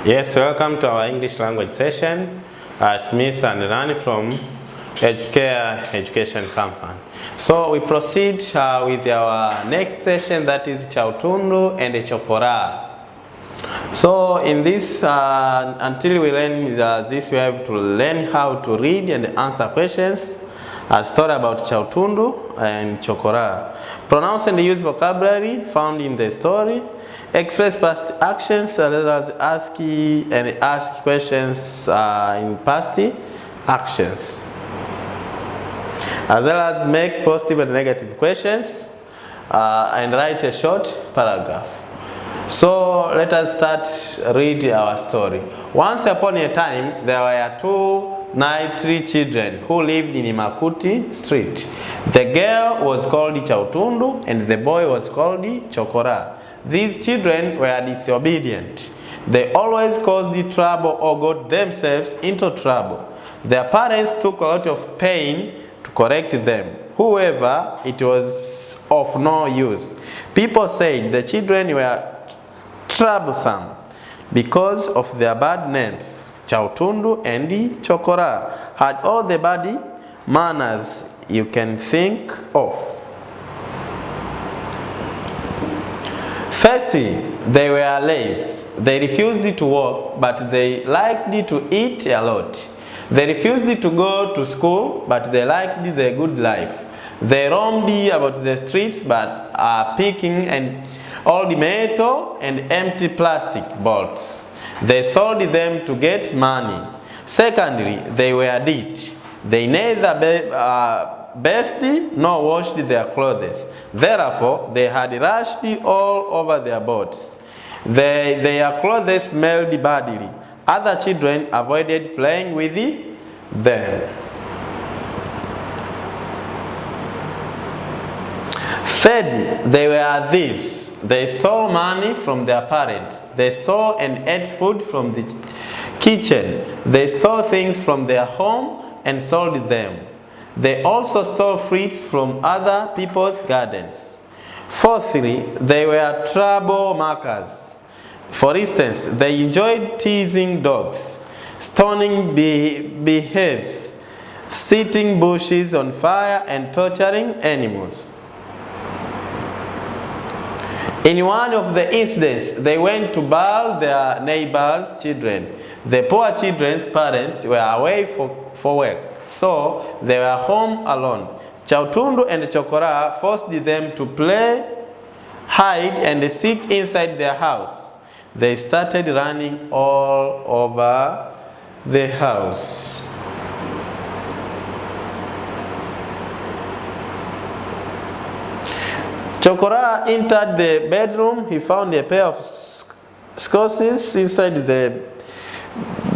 Yes, welcome to our English language session. It's Miss and Rani from Edukea Education Company. So we proceed with our next session, that is Chautundu and Chokoraa. So in this, until we learn this, we have to learn how to read and answer questions. A story about Chautundu and Chokoraa. Pronounce and use vocabulary found in the story. Express past actions, let us ask questions in past actions. As well as make positive and negative questions and write a short paragraph. So let us start read our story. Once upon a time, there were two Naitri children who lived in Imakuti street. The girl was called Chautundu and the boy was called Chokoraa. These children were disobedient. They always caused trouble or got themselves into trouble. Their parents took a lot of pain to correct them. However, it was of no use. People said the children were troublesome because of their bad names. Chautundu and Chokoraa had all the bad manners you can think of. Firstly, they were lazy. They refused to work, but they liked to eat a lot. They refused to go to school, but they liked the good life. They roamed about the streets, but picking and old metal and empty plastic bottles. They sold them to get money. Secondly, they were dirty. They neither bathed nor washed their clothes. Therefore, they had rushed all over their bodies. Their clothes smelled badly. Other children avoided playing with them. Thirdly, they were thieves. They stole money from their parents. They stole and ate food from the kitchen. They stole things from their home and sold them. They also stole fruits from other people's gardens. Fourthly, they were troublemakers. For instance, they enjoyed teasing dogs, stoning beehives, setting bushes on fire, and torturing animals. In one of the incidents, they went to bail their neighbors' children. The poor children's parents were away for work, so they were home alone. Chautundu and Chokoraa forced them to play hide and seek inside their house. They started running all over the house. Chokoraa entered the bedroom. He found a pair of scissors inside the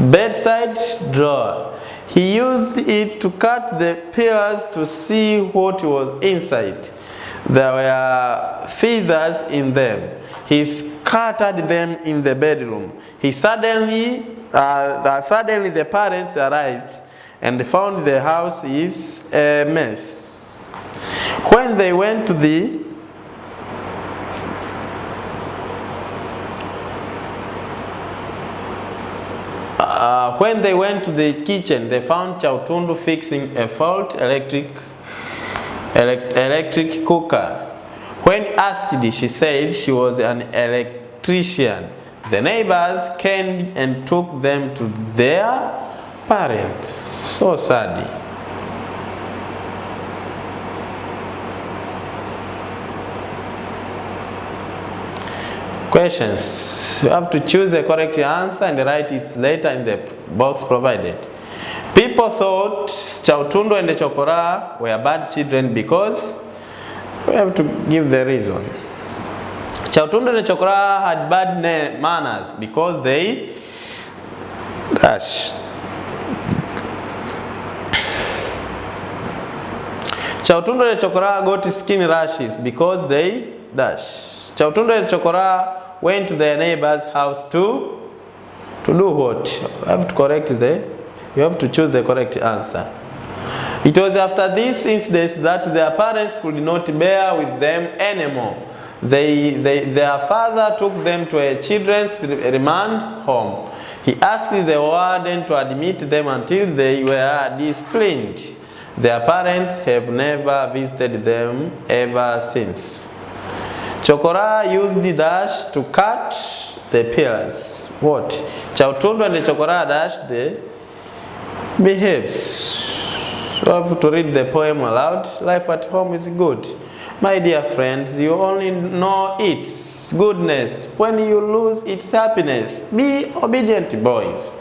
bedside drawer. He used it to cut the pillars to see what was inside. There were feathers in them. He scattered them in the bedroom. Suddenly the parents arrived and found the house is a mess. When they went to the kitchen, they found Chautundu fixing a faulty electric cooker. When asked, she said she was an electrician. The neighbors came and took them to their parents. So sad. Questions. You have to choose the correct answer and write it later in the box provided. People thought Chautundu and Chokoraa were bad children because we have to give the reason. Chautundu and Chokoraa had bad manners because they dash. Chautundu and Chokoraa got skin rashes because they dash. Chautundu and Chokoraa went to their neighbor's house to do what? You have to choose the correct answer. It was after this incident that their parents could not bear with them anymore. Their father took them to a children's remand home. He asked the warden to admit them until they were disciplined. Their parents have never visited them ever since. Chokoraa used the dash to cut the pillars. What? Chautundu and the Chokoraa dash the behaves. You have to read the poem aloud. Life at home is good. My dear friends, you only know its goodness when you lose its happiness. Be obedient, boys.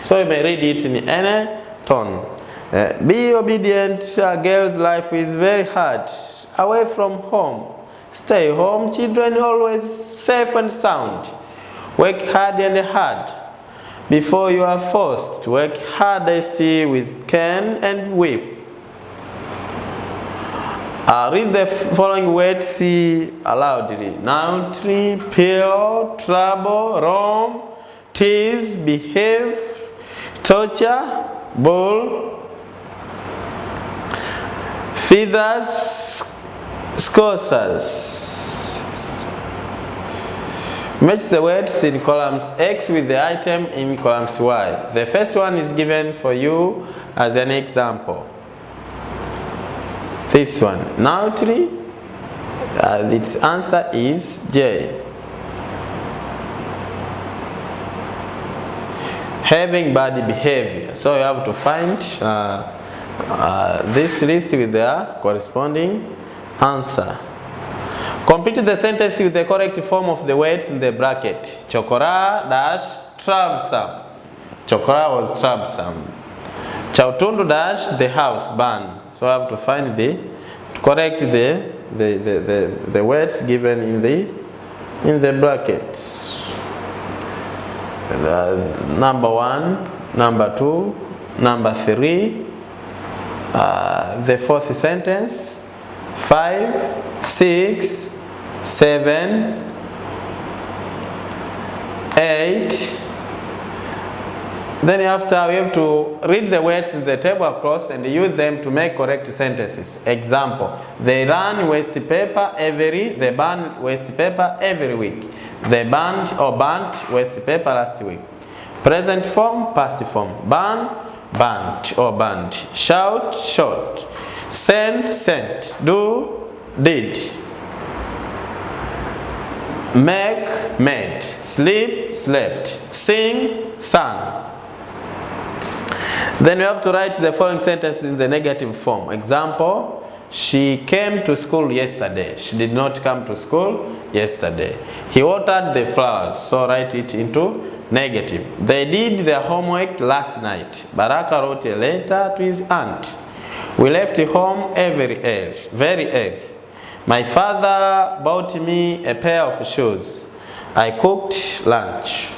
So you may read it in any tone. Be obedient, girls' life is very hard. Away from home. Stay home, children, always safe and sound. Work hard and hard. Before you are forced to work hardest with cane and whip. Read the following words aloudly. Naughty, pillow, trouble, roam, tease, behave, torture, bull, feathers, scousers. Match the words in columns X with the item in columns Y. The first one is given for you as an example. This one, naughty, its answer is J. Having bad behavior. So you have to find this list with their corresponding answer. Complete the sentence with the correct form of the words in the bracket. Chokoraa dash troublesome. Chokoraa was troublesome. Chautundu dash the house burned. So I have to find to correct the words given in the brackets. Number 1, number 2, number 3, the fourth sentence, 5, 6, 7, 8. Then after we have to read the words in the table across and use them to make correct sentences. Example: they run waste paper they burn waste paper every week. They burned or burnt waste paper last week. Present form, past form. Burn, burnt or burned. Shout, shot. Send, sent. Do, did. Make, made. Sleep, slept. Sing, sang. Then we have to write the following sentence in the negative form. Example: she came to school yesterday. She did not come to school yesterday. He watered the flowers. So write it into negative. They did their homework last night. Baraka wrote a letter to his aunt. We left home very early. My father bought me a pair of shoes. I cooked lunch.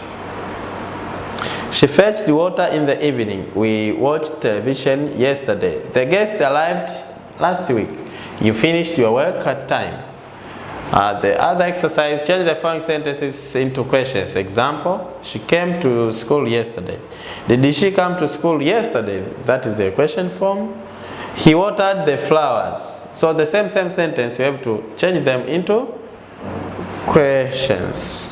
She fetched water in the evening. We watched television yesterday. The guests arrived last week. You finished your work at time. The other exercise, change the following sentences into questions. Example: she came to school yesterday. Did she come to school yesterday? That is the question form. He watered the flowers. So the same sentence, you have to change them into questions.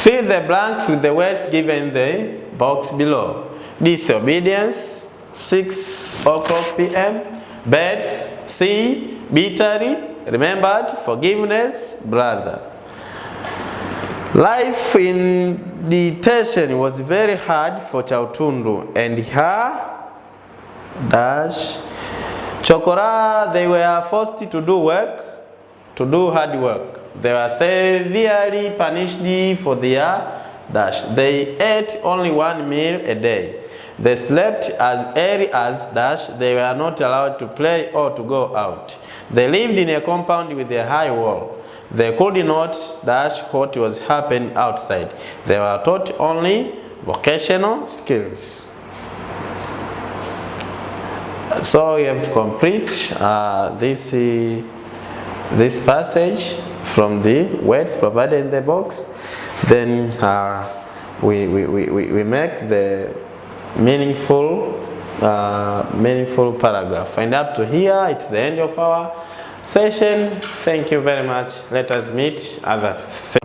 Fill the blanks with the words given in the box below. Disobedience, 6 o'clock p.m. Beds, C. Bitterly, remembered, forgiveness, brother. Life in detention was very hard for Chautundu and her dash Chokoraa. They were forced to do hard work. They were severely punished for their dash. They ate only 1 meal a day. They slept as early as dash. They were not allowed to play or to go out. They lived in a compound with a high wall. They could not dash what was happening outside. They were taught only vocational skills. So we have to complete this passage from the words provided in the box. Then we make the meaningful paragraph. And up to here, it's the end of our session. Thank you very much. Let us meet others.